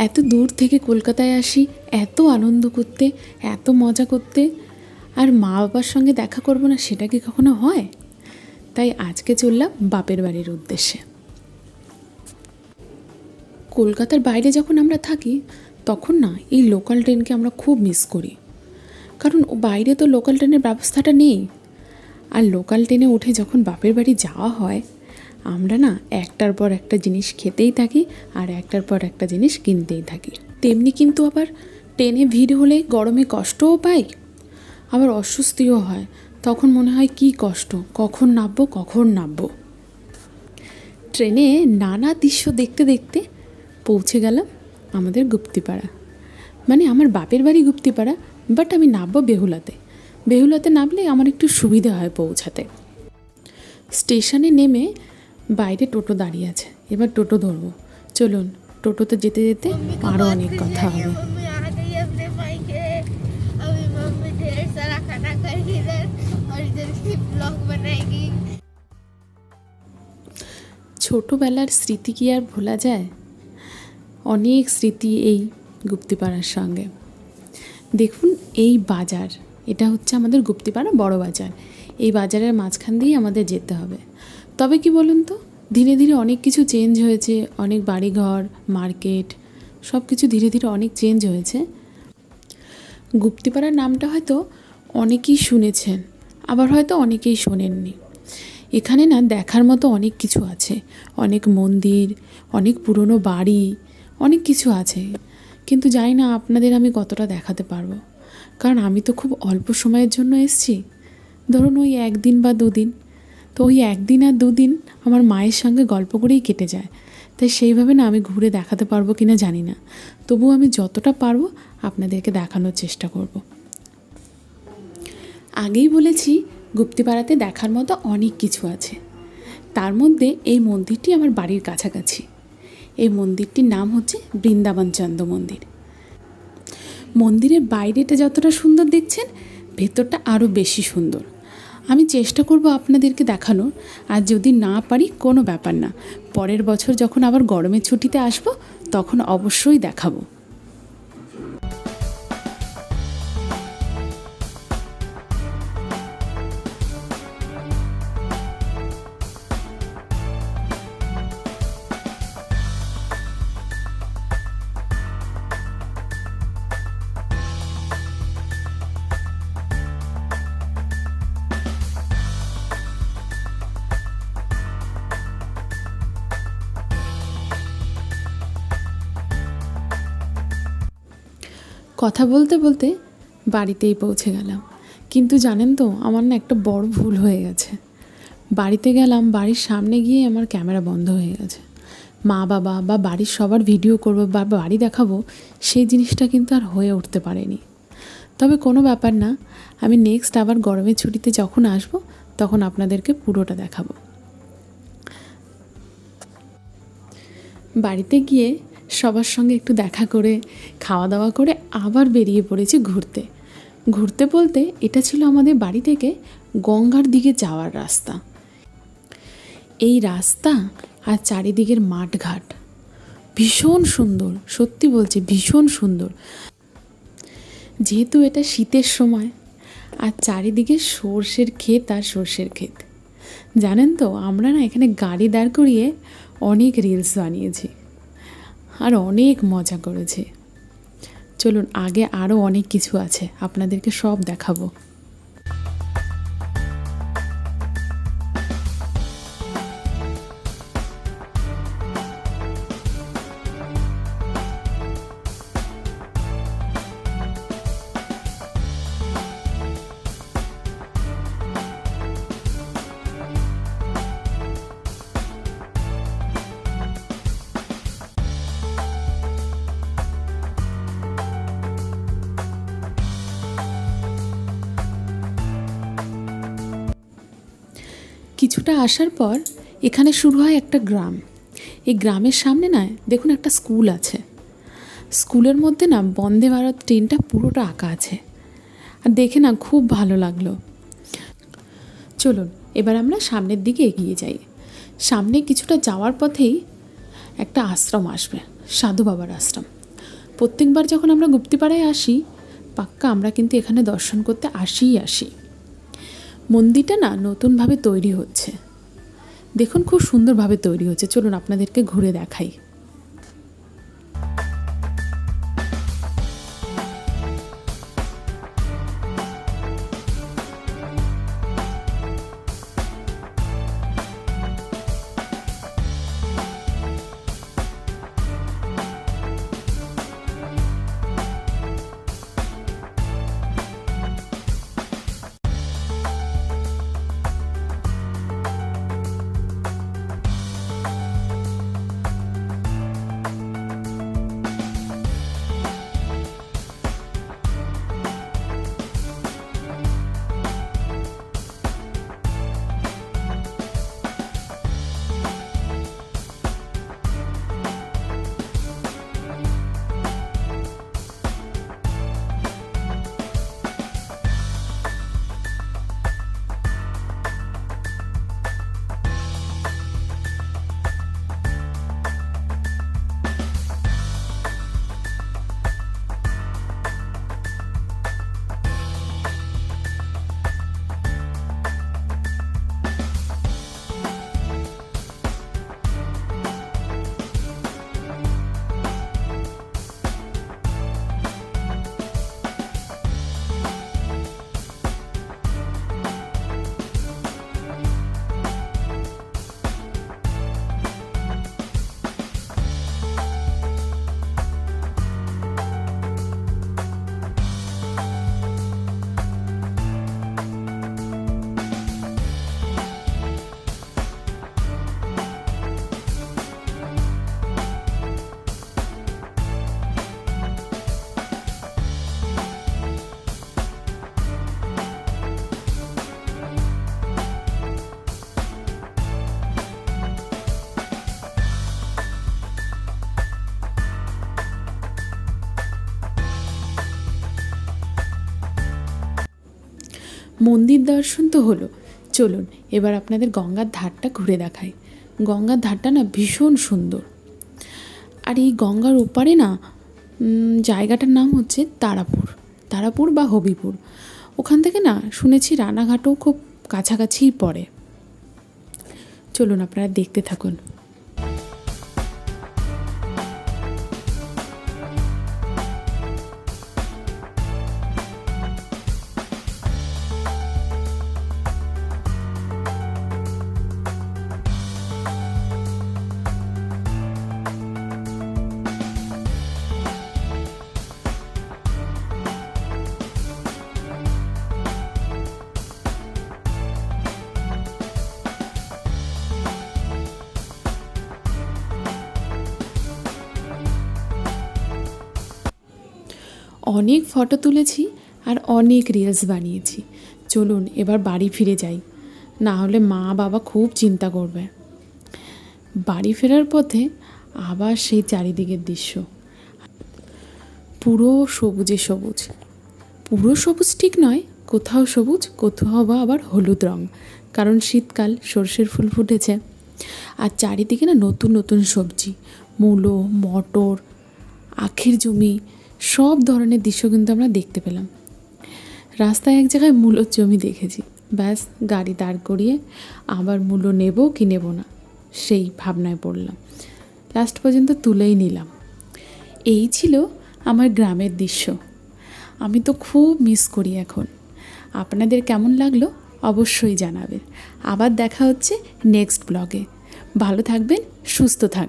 এত দূর থেকে কলকাতায় আসি এত আনন্দ করতে, এত মজা করতে, আর মা বাবার সঙ্গে দেখা করব না সেটা কি কখনো হয়? তাই আজকে চললাম বাপের বাড়ির উদ্দেশ্যে। কলকাতার বাইরে যখন আমরা থাকি তখন না এই লোকাল ট্রেনকে আমরা খুব মিস করি, কারণ বাইরে তো লোকাল ট্রেনের ব্যবস্থাটা নেই। আর লোকাল ট্রেনে উঠে যখন বাপের বাড়ি যাওয়া হয় আমরা না একটার পর একটা জিনিস খেতেই থাকি আর একটার পর একটা জিনিস কিনতেই থাকি। তেমনি কিন্তু আবার ট্রেনে ভিড় হলে গরমে কষ্টও পাই, আবার অস্বস্তিও হয়। তখন মনে হয় কি কষ্ট, কখন নামবো। ট্রেনে নানা দৃশ্য দেখতে দেখতে পৌঁছে গেলাম আমাদের গুপ্তিপাড়া, মানে আমার বাপের বাড়ি গুপ্তিপাড়া, বাট আমি নামবো বেহুলাতে নামলে আমার একটু সুবিধা হয় পৌঁছাতে। স্টেশনে নেমে বাইরে টোটো দাঁড়িয়ে আছে, এবার টোটো ধরবো। চলুন, টোটোতে যেতে যেতে আরও অনেক কথা হবে। ছোটোবেলার স্মৃতি কি আর ভোলা যায়? অনেক স্মৃতি এই গুপ্তিপাড়ার সঙ্গে। দেখুন এই বাজার, এটা হচ্ছে আমাদের গুপ্তিপাড়া বড় বাজার। এই বাজারের মাঝখান দিয়েই আমাদের যেতে হবে। তবে কি বলুন তো, ধীরে ধীরে অনেক কিছু চেঞ্জ হয়েছে, অনেক বাড়িঘর, মার্কেট, সব কিছু ধীরে ধীরে অনেক চেঞ্জ হয়েছে। গুপ্তিপাড়ার নামটা হয়তো অনেকেই শুনেছেন, আবার হয়তো অনেকেই শোনেননি। এখানে না দেখার মতো অনেক কিছু আছে, অনেক মন্দির, অনেক পুরনো বাড়ি, অনেক কিছু আছে। কিন্তু জানি না আপনাদের আমি কতটা দেখাতে পারবো, কারণ আমি তো খুব অল্প সময়ের জন্য এসেছি, ধরুন ওই 1 দিন বা 2 দিন। তো ওই 1 দিন আর 2 দিন আমার মায়ের সঙ্গে গল্প করেই কেটে যায়। তাই সেইভাবে না আমি ঘুরে দেখাতে পারবো কিনা জানি না, তবুও আমি যতটা পারবো আপনাদেরকে দেখানোর চেষ্টা করব। আগেই বলেছি গুপ্তিপাড়াতে দেখার মতো অনেক কিছু আছে। তার মধ্যে এই মন্দিরটি আমার বাড়ির কাছাকাছি। এই মন্দিরটির নাম হচ্ছে বৃন্দাবন চন্দ্র মন্দির। মন্দিরের বাইরেটা যতটা সুন্দর দেখছেন, ভেতরটা আরও বেশি সুন্দর। আমি চেষ্টা করব আপনাদেরকে দেখানোর, আর যদি না পারি কোনো ব্যাপার না, পরের বছর যখন আবার গরমের ছুটিতে আসব তখন অবশ্যই দেখাবো। কথা বলতে বলতে বাড়িতেই পৌঁছে গেলাম। কিন্তু জানেন তো, আমার না একটা বড় ভুল হয়ে গেছে। বাড়িতে গেলাম, বাড়ির সামনে গিয়ে আমার ক্যামেরা বন্ধ হয়ে গেছে। মা বাবা বা বাড়ির সবার ভিডিও করবো বা বাড়ি দেখাবো, সেই জিনিসটা কিন্তু আর হয়ে উঠতে পারেনি। তবে কোনো ব্যাপার না, আমি নেক্সট আবার গরমের ছুটিতে যখন আসবো তখন আপনাদেরকে পুরোটা দেখাবো। বাড়িতে গিয়ে সবার সঙ্গে একটু দেখা করে খাওয়া দাওয়া করে আবার বেরিয়ে পড়েছি ঘুরতে বলতে এটা ছিল আমাদের বাড়ি থেকে গঙ্গার দিকে যাওয়ার রাস্তা। এই রাস্তা আর চারিদিকের মাঠঘাট ভীষণ সুন্দর, সত্যি বলছি ভীষণ সুন্দর। যেহেতু এটা শীতের সময়, আর চারিদিকে সর্ষের ক্ষেত আর সর্ষের ক্ষেত। জানেন তো, আমরা না এখানে গাড়ি দাঁড় করিয়ে অনেক রিলস বানিয়েছি আর অনেক মজা করেছি। চলুন, আগে আরও অনেক কিছু আছে, আপনাদেরকে সব দেখাবো। কিছুটা আসার পর এখানে শুরু হয় একটা গ্রাম। এই গ্রামের সামনে না দেখুন একটা স্কুল আছে। স্কুলের মধ্যে না বন্দে ভারত ট্রেনটা পুরোটা আঁকা আছে, আর দেখে না খুব ভালো লাগলো। চলুন এবার আমরা সামনের দিকে এগিয়ে যাই। সামনে কিছুটা যাওয়ার পথেই একটা আশ্রম আসবে, সাধু বাবার আশ্রম। প্রত্যেকবার যখন আমরা গুপ্তিপাড়ায় আসি পাক্কা আমরা কিন্তু এখানে দর্শন করতে আসি। মন্দিরটা না নতুনভাবে তৈরি হচ্ছে, দেখুন খুব সুন্দরভাবে তৈরি হচ্ছে। চলুন আপনাদেরকে ঘুরে দেখাই। মন্দির দর্শন তো হলো, চলুন এবার আপনাদের গঙ্গার ধারটা ঘুরে দেখাই। গঙ্গার ধারটা না ভীষণ সুন্দর। আর এই গঙ্গার ওপারে না জায়গাটার নাম হচ্ছে তারাপুর বা হবিপুর। ওখান থেকে না শুনেছি রানাঘাটও খুব কাছাকাছিই পড়ে। চলুন আপনারা দেখতে থাকুন। অনেক ফটো তুলেছি আর অনেক রিলস বানিয়েছি। চলুন এবার বাড়ি ফিরে যাই, না হলে মা বাবা খুব চিন্তা করবে। বাড়ি ফেরার পথে আবার সেই চারিদিকের দৃশ্য, পুরো সবুজে সবুজ। পুরো সবুজ ঠিক নয়, কোথাও সবুজ কোথাও বা আবার হলুদ রং, কারণ শীতকাল, সর্ষের ফুল ফুটেছে। আর চারিদিকে না নতুন নতুন সবজি, মূলো, মটর, আখের জমি, সব ধরনের দৃশ্য কিন্তু আমরা দেখতে পেলাম। রাস্তায় এক জায়গায় মূলোর জমি দেখেছি, ব্যাস গাড়ি দাঁড় করিয়ে আবার মূলো নেব কি নেব না সেই ভাবনায় পড়লাম। লাস্ট পর্যন্ত তুলেই নিলাম। এই ছিল আমার গ্রামের দৃশ্য। আমি তো খুব মিস করি এখন। আপনাদের কেমন লাগলো অবশ্যই জানাবেন। আবার দেখা হচ্ছে নেক্সট ব্লগে। ভালো থাকবেন, সুস্থ থাকবেন।